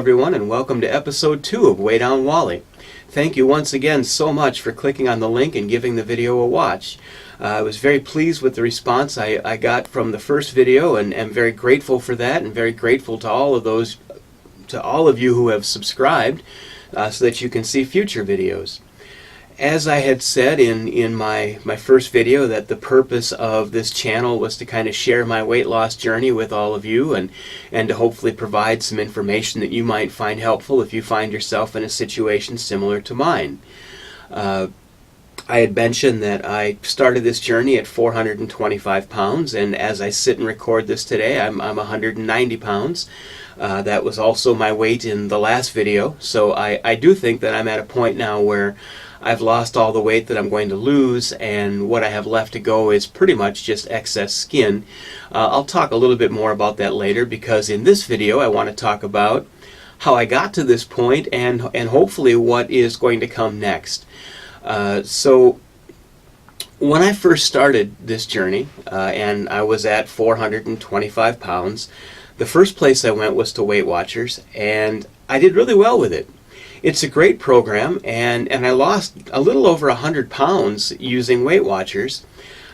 everyone, and welcome to episode 2 of WeighDownWally. Thank you once again so much for clicking on the link and giving the video a watch. I was very pleased with the response I got from the first video, and am very grateful for that, and very grateful to all of you who have subscribed so that you can see future videos. As I had said in my first video, that the purpose of this channel was to kind of share my weight loss journey with all of you, and to hopefully provide some information that you might find helpful if you find yourself in a situation similar to mine. I had mentioned that I started this journey at 425 pounds, and as I sit and record this today, I'm 190 pounds. That was also my weight in the last video, so I do think that I'm at a point now where I've lost all the weight that I'm going to lose, and what I have left to go is pretty much just excess skin. I'll talk a little bit more about that later, because in this video I want to talk about how I got to this point and hopefully what is going to come next. So when I first started this journey, and I was at 425 pounds, the first place I went was to Weight Watchers, and I did really well with it. It's a great program, and I lost a little over 100 pounds using Weight Watchers.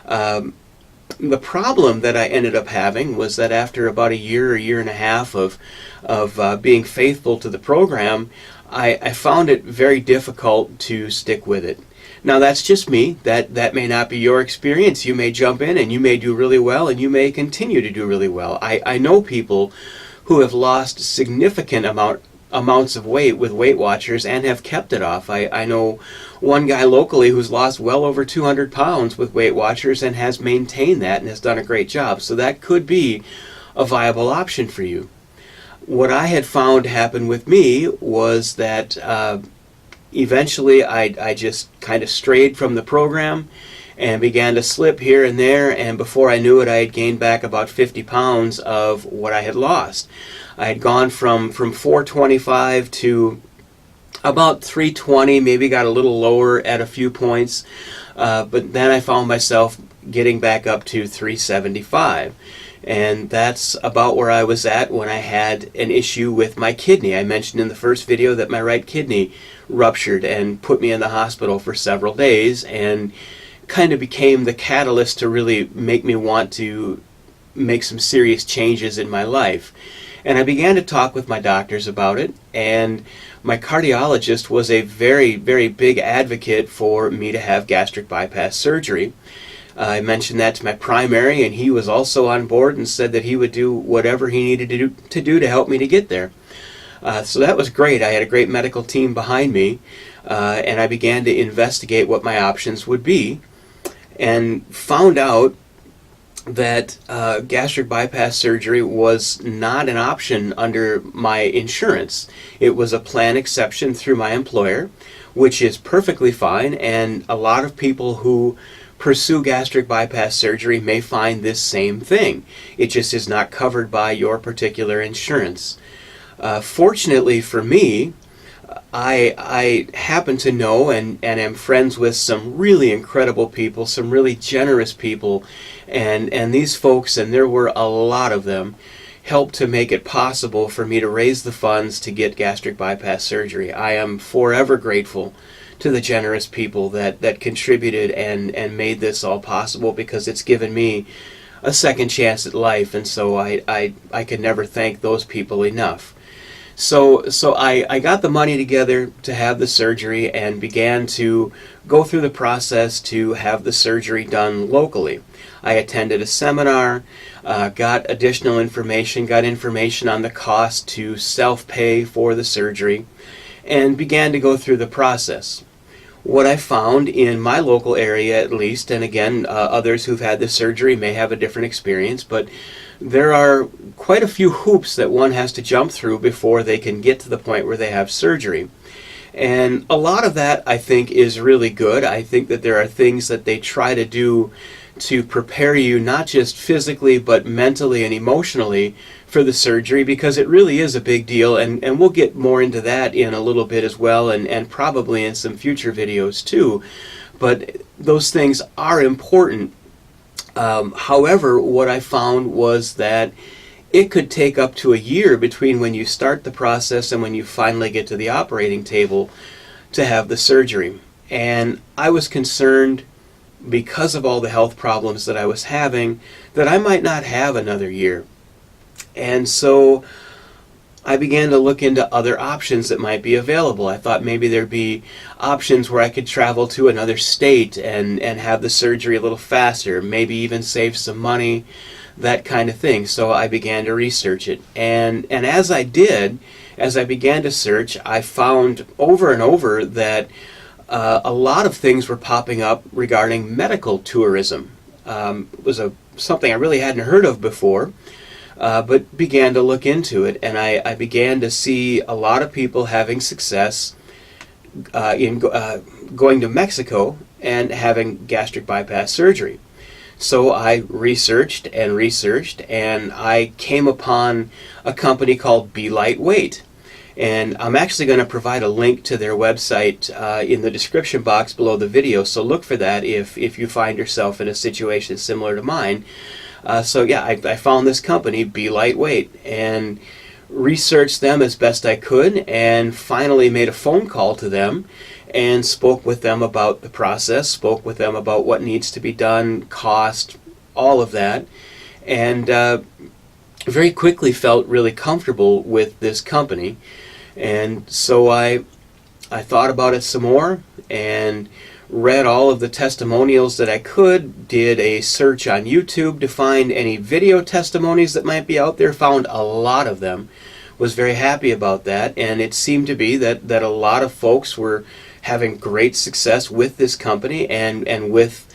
The problem that I ended up having was that after about a year and a half of being faithful to the program, I found it very difficult to stick with it. Now that's just me. That may not be your experience. You may jump in and you may do really well, and you may continue to do really well. I know people who have lost significant amounts of weight with Weight Watchers and have kept it off. I know one guy locally who's lost well over 200 pounds with Weight Watchers and has maintained that and has done a great job. So that could be a viable option for you. What I had found happen with me was that eventually I just kind of strayed from the program and began to slip here and there, and before I knew it, I had gained back about 50 pounds of what I had lost. I had gone from 425 to about 320, maybe got a little lower at a few points, but then I found myself getting back up to 375. And that's about where I was at when I had an issue with my kidney. I mentioned in the first video that my right kidney ruptured and put me in the hospital for several days, and kind of became the catalyst to really make me want to make some serious changes in my life. And I began to talk with my doctors about it, and my cardiologist was a very, very big advocate for me to have gastric bypass surgery. I mentioned that to my primary, and he was also on board and said that he would do whatever he needed to do to help me to get there. So that was great. I had a great medical team behind me, and I began to investigate what my options would be, and found out that gastric bypass surgery was not an option under my insurance. It was a plan exception through my employer, which is perfectly fine, and a lot of people who pursue gastric bypass surgery may find this same thing. It just is not covered by your particular insurance. Fortunately for me, I happen to know and am friends with some really incredible people, some really generous people, and these folks, and there were a lot of them, helped to make it possible for me to raise the funds to get gastric bypass surgery. I am forever grateful to the generous people that contributed and made this all possible, because it's given me a second chance at life, and so I can never thank those people enough. So I got the money together to have the surgery and began to go through the process to have the surgery done locally. I attended a seminar, got additional information, got information on the cost to self-pay for the surgery, and began to go through the process. What I found in my local area, at least, and again, others who've had this surgery may have a different experience, but there are quite a few hoops that one has to jump through before they can get to the point where they have surgery. And a lot of that, I think, is really good. I think that there are things that they try to do to prepare you not just physically but mentally and emotionally for the surgery, because it really is a big deal, and we'll get more into that in a little bit as well, and probably in some future videos too. But those things are important. However, what I found was that it could take up to a year between when you start the process and when you finally get to the operating table to have the surgery. And I was concerned, because of all the health problems that I was having, that I might not have another year. And so I began to look into other options that might be available. I thought maybe there'd be options where I could travel to another state and have the surgery a little faster, maybe even save some money, that kind of thing. So I began to research it. And as I did, as I began to search, I found over and over that a lot of things were popping up regarding medical tourism. It was something I really hadn't heard of before. But began to look into it, and I began to see a lot of people having success in going to Mexico and having gastric bypass surgery. So I researched and researched, and I came upon a company called BeLiteWeight. And I'm actually going to provide a link to their website in the description box below the video, so look for that if you find yourself in a situation similar to mine. So yeah, I found this company, BeLiteWeight, and researched them as best I could, and finally made a phone call to them and spoke with them about the process, spoke with them about what needs to be done, cost, all of that, and very quickly felt really comfortable with this company. And so I thought about it some more and read all of the testimonials that I could, did a search on YouTube to find any video testimonies that might be out there, found a lot of them, was very happy about that, and it seemed to be that a lot of folks were having great success with this company and with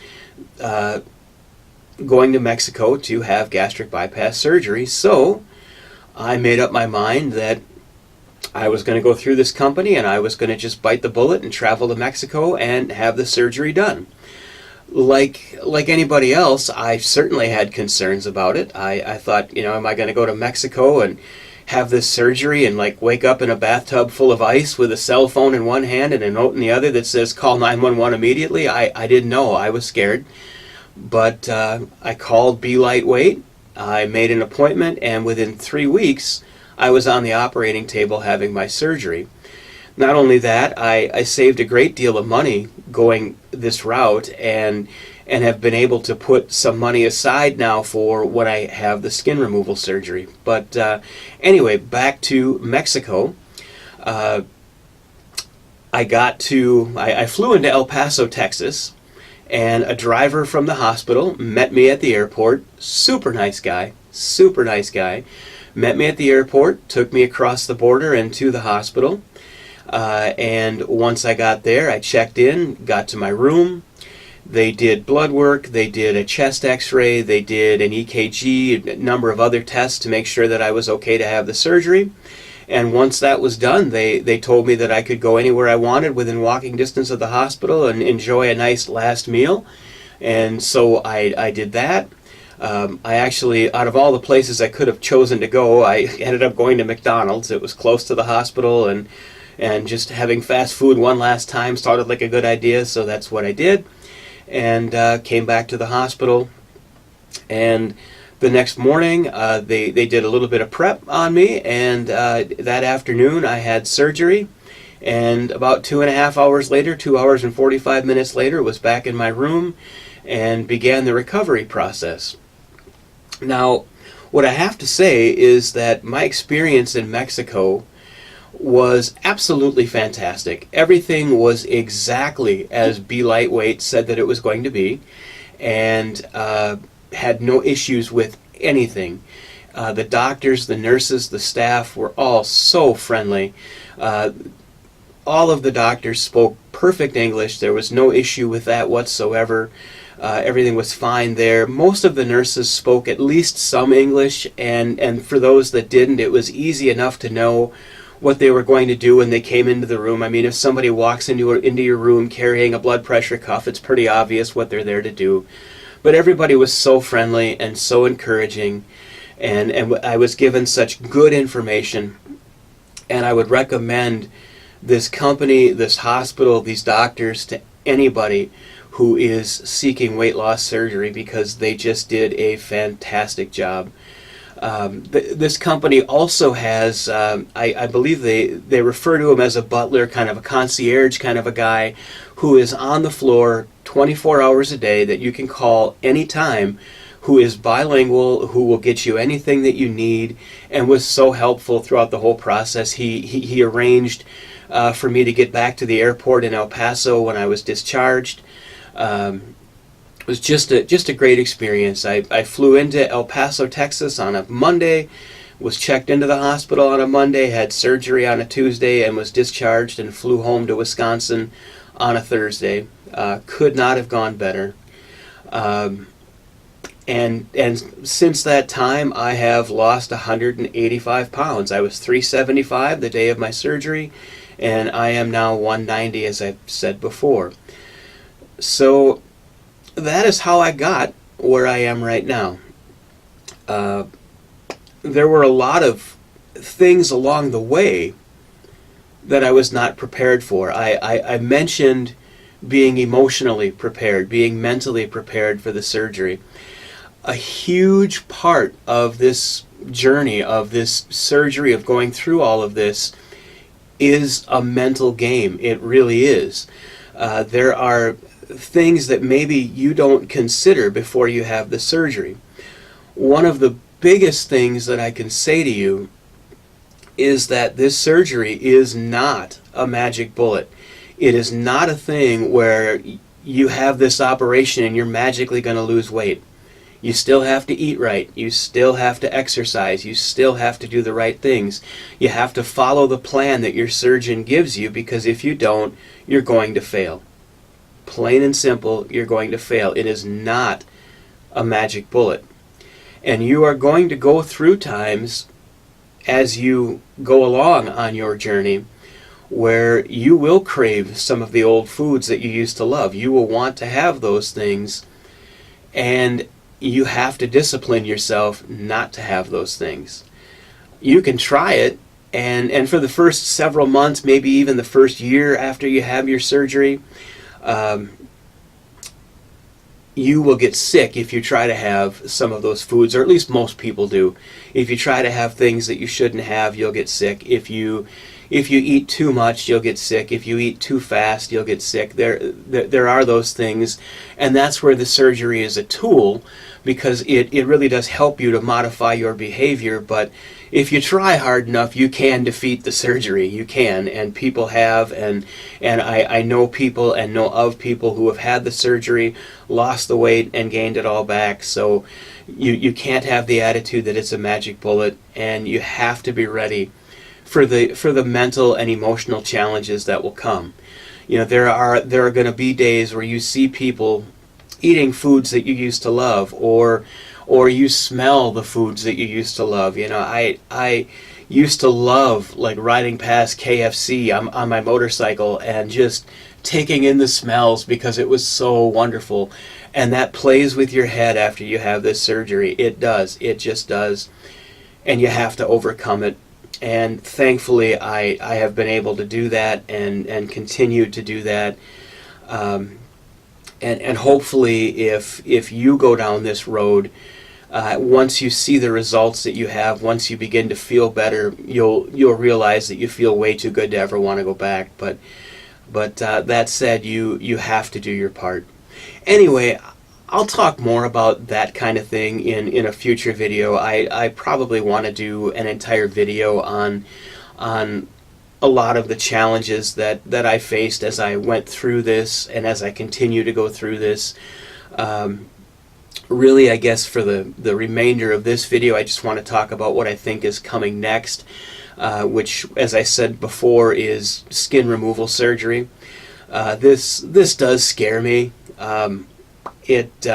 going to Mexico to have gastric bypass surgery. So I made up my mind that I was going to go through this company, and I was going to just bite the bullet and travel to Mexico and have the surgery done. Like anybody else, I certainly had concerns about it. I thought, am I going to go to Mexico and have this surgery and wake up in a bathtub full of ice with a cell phone in one hand and a note in the other that says call 911 immediately? I didn't know. I was scared. But I called BeLiteWeight. I made an appointment, and within 3 weeks, I was on the operating table having my surgery. Not only that, I saved a great deal of money going this route, and have been able to put some money aside now for when I have the skin removal surgery. But anyway, back to Mexico. I flew into El Paso, Texas, and a driver from the hospital met me at the airport. Super nice guy. Met me at the airport, took me across the border and to the hospital. And once I got there, I checked in, got to my room. They did blood work, they did a chest x-ray, they did an EKG, a number of other tests to make sure that I was okay to have the surgery. And once that was done, they told me that I could go anywhere I wanted within walking distance of the hospital and enjoy a nice last meal. And so I did that. I actually, out of all the places I could have chosen to go, I ended up going to McDonald's. It was close to the hospital, and just having fast food one last time started like a good idea, so that's what I did. And came back to the hospital, and the next morning they did a little bit of prep on me, and that afternoon I had surgery, and about 2.5 hours later, 2 hours and 45 minutes later, was back in my room and began the recovery process. Now, what I have to say is that my experience in Mexico was absolutely fantastic. Everything was exactly as BeLiteWeight said that it was going to be, and had no issues with anything. The doctors, the nurses, the staff were all so friendly. All of the doctors spoke perfect English. There was no issue with that whatsoever. Everything was fine there. Most of the nurses spoke at least some English, and for those that didn't, it was easy enough to know what they were going to do when they came into the room. I mean, if somebody walks into your room carrying a blood pressure cuff, it's pretty obvious what they're there to do. But everybody was so friendly and so encouraging, and I was given such good information, and I would recommend this company, this hospital, these doctors to anybody who is seeking weight loss surgery, because they just did a fantastic job. This company also has, I believe they refer to him as a butler, kind of a concierge kind of a guy who is on the floor 24 hours a day that you can call anytime, who is bilingual, who will get you anything that you need, and was so helpful throughout the whole process. He arranged for me to get back to the airport in El Paso when I was discharged. It was just a great experience. I flew into El Paso, Texas on a Monday, was checked into the hospital on a Monday, had surgery on a Tuesday, and was discharged and flew home to Wisconsin on a Thursday. Could not have gone better. And since that time, I have lost 185 pounds. I was 375 the day of my surgery, and I am now 190, as I've said before. So that is how I got where I am right now. There were a lot of things along the way that I was not prepared for. I mentioned being emotionally prepared, being mentally prepared for the surgery. A huge part of this journey, of this surgery, of going through all of this, is a mental game. It really is. There are things that maybe you don't consider before you have the surgery. One of the biggest things that I can say to you is that this surgery is not a magic bullet. It is not a thing where you have this operation and you're magically going to lose weight. You still have to eat right. You still have to exercise. You still have to do the right things. You have to follow the plan that your surgeon gives you, because if you don't, you're going to fail. Plain and simple, you're going to fail. It is not a magic bullet. And you are going to go through times as you go along on your journey where you will crave some of the old foods that you used to love. You will want to have those things, and you have to discipline yourself not to have those things. You can try it, and for the first several months, maybe even the first year after you have your surgery, you will get sick if you try to have some of those foods, or at least most people do. If you try to have things that you shouldn't have, you'll get sick. If you eat too much, you'll get sick. If you eat too fast, you'll get sick. There are those things, and that's where the surgery is a tool, because it really does help you to modify your behavior. But if you try hard enough, you can defeat the surgery. You can, and people have, and I know people and know of people who have had the surgery, lost the weight, and gained it all back. So you can't have the attitude that it's a magic bullet, and you have to be ready for the mental and emotional challenges that will come. You know, there are going to be days where you see people eating foods that you used to love, or you smell the foods that you used to love. You know, I used to love, like, riding past KFC on my motorcycle and just taking in the smells because it was so wonderful. And that plays with your head after you have this surgery. It does. It just does. And you have to overcome it. And thankfully, I have been able to do that and continue to do that. And hopefully, if you go down this road, once you see the results that you have, once you begin to feel better, you'll realize that you feel way too good to ever want to go back. But that said, you have to do your part. Anyway, I'll talk more about that kind of thing in a future video. I probably want to do an entire video on a lot of the challenges that I faced as I went through this and as I continue to go through this. Really, I guess for the remainder of this video, I just want to talk about what I think is coming next, which, as I said before, is skin removal surgery. This does scare me. It's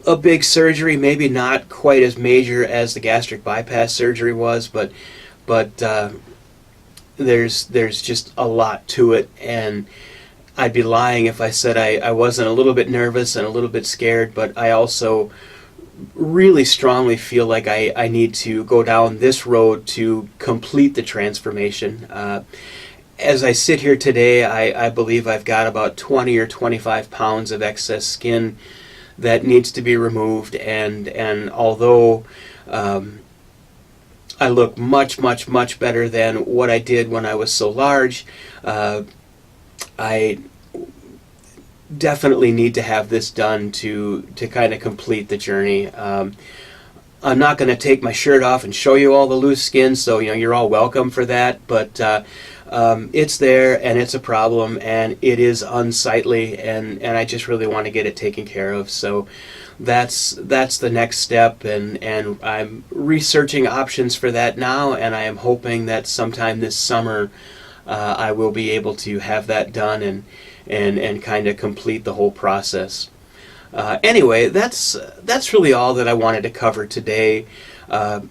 a big surgery, maybe not quite as major as the gastric bypass surgery was, but there's just a lot to it, and I'd be lying if I said I wasn't a little bit nervous and a little bit scared. But I also really strongly feel like I need to go down this road to complete the transformation. As I sit here today, I believe I've got about 20 or 25 pounds of excess skin that needs to be removed, and although I look much better than what I did when I was so large, I definitely need to have this done to kind of complete the journey. I'm not going to take my shirt off and show you all the loose skin, so you're all welcome for that, but it's there, and it's a problem, and it is unsightly, and I just really want to get it taken care of. So that's the next step, and I'm researching options for that now, and I am hoping that sometime this summer I will be able to have that done and kind of complete the whole process. Anyway, that's really all that I wanted to cover today.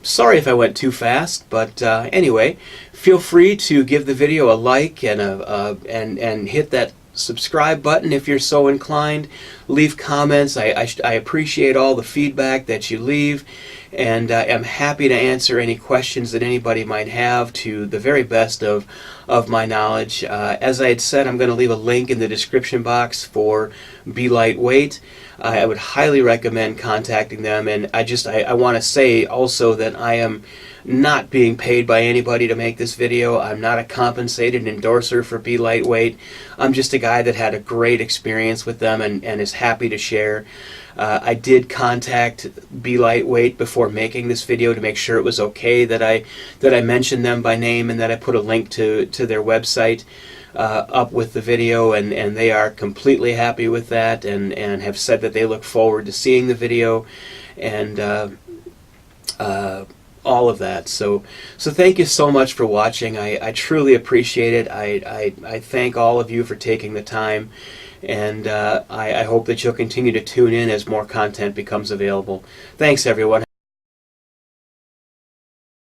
Sorry if I went too fast, but anyway, feel free to give the video a like and hit that subscribe button if you're so inclined. Leave comments. I appreciate all the feedback that you leave, and am happy to answer any questions that anybody might have to the very best of my knowledge. As I had said, I'm going to leave a link in the description box for BeLiteWeight. I would highly recommend contacting them, and I want to say also that I am not being paid by anybody to make this video. I'm not a compensated endorser for BeLiteWeight. I'm just a guy that had a great experience with them and is happy to share. I did contact BeLiteWeight before making this video to make sure it was okay that I mentioned them by name and that I put a link to their website up with the video, and they are completely happy with that, and have said that they look forward to seeing the video and all of that. So thank you so much for watching. I truly appreciate it. I thank all of you for taking the time, and I hope that you'll continue to tune in as more content becomes available. Thanks, everyone.